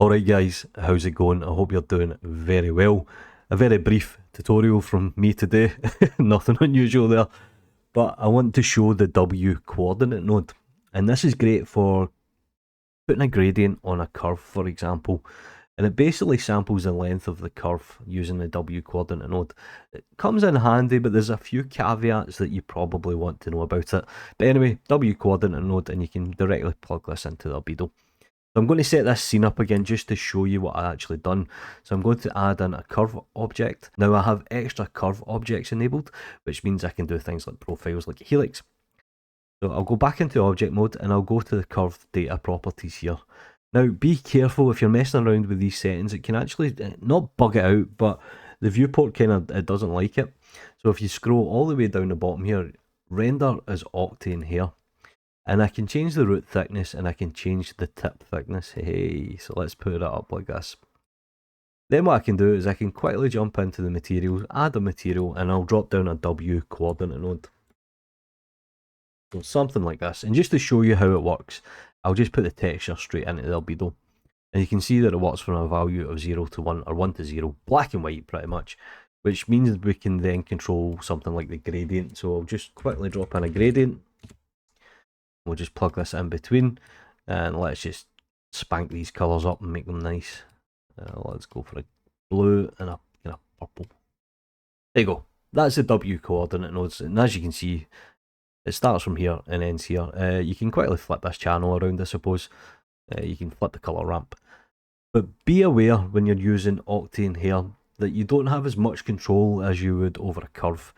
Alright guys, how's it going? I hope you're doing very well. A very brief tutorial from me today, nothing unusual there, but I want to show the W coordinate node, and this is great for putting a gradient on a curve, for example, and it basically samples the length of the curve using the W coordinate node. It comes in handy, but there's a few caveats that you probably want to know about it. But anyway, W coordinate node, and you can directly plug this into the albedo. So I'm going to set this scene up again just to show you what I actually done. So I'm going to add in a curve object. Now I have extra curve objects enabled, which means I can do things like profiles like a helix. So I'll go back into object mode and I'll go to the curve data properties here. Now be careful if you're messing around with these settings, it can actually not bug it out, but the viewport it doesn't like it. So if you scroll all the way down the bottom here, render is Octane here. And I can change the root thickness and I can change the tip thickness. Hey, so let's put it up like this. Then what I can do is I can quickly jump into the materials, add a material, and I'll drop down a W coordinate node. So something like this. And just to show you how it works, I'll just put the texture straight into the albedo. And you can see that it works from a value of 0 to 1 or 1 to 0, black and white pretty much, which means we can then control something like the gradient. So I'll just quickly drop in a gradient. We'll just plug this in between and let's just spank these colours up and make them nice. Let's go for a blue and a purple. There you go. That's the W coordinate nodes, and as you can see, it starts from here and ends here. You can quickly flip this channel around, I suppose. You can flip the colour ramp. But be aware when you're using Octane here that you don't have as much control as you would over a curve.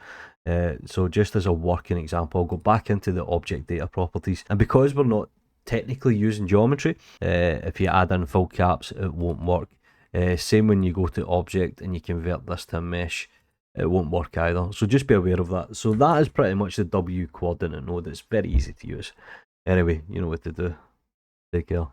So just as a working example, I'll go back into the object data properties, and because we're not technically using geometry, if you add in full caps it won't work. Same when you go to object and you convert this to a mesh, it won't work either, so just be aware of that. So that is pretty much the W coordinate node. It's very easy to use. Anyway, you know what to do. Take care.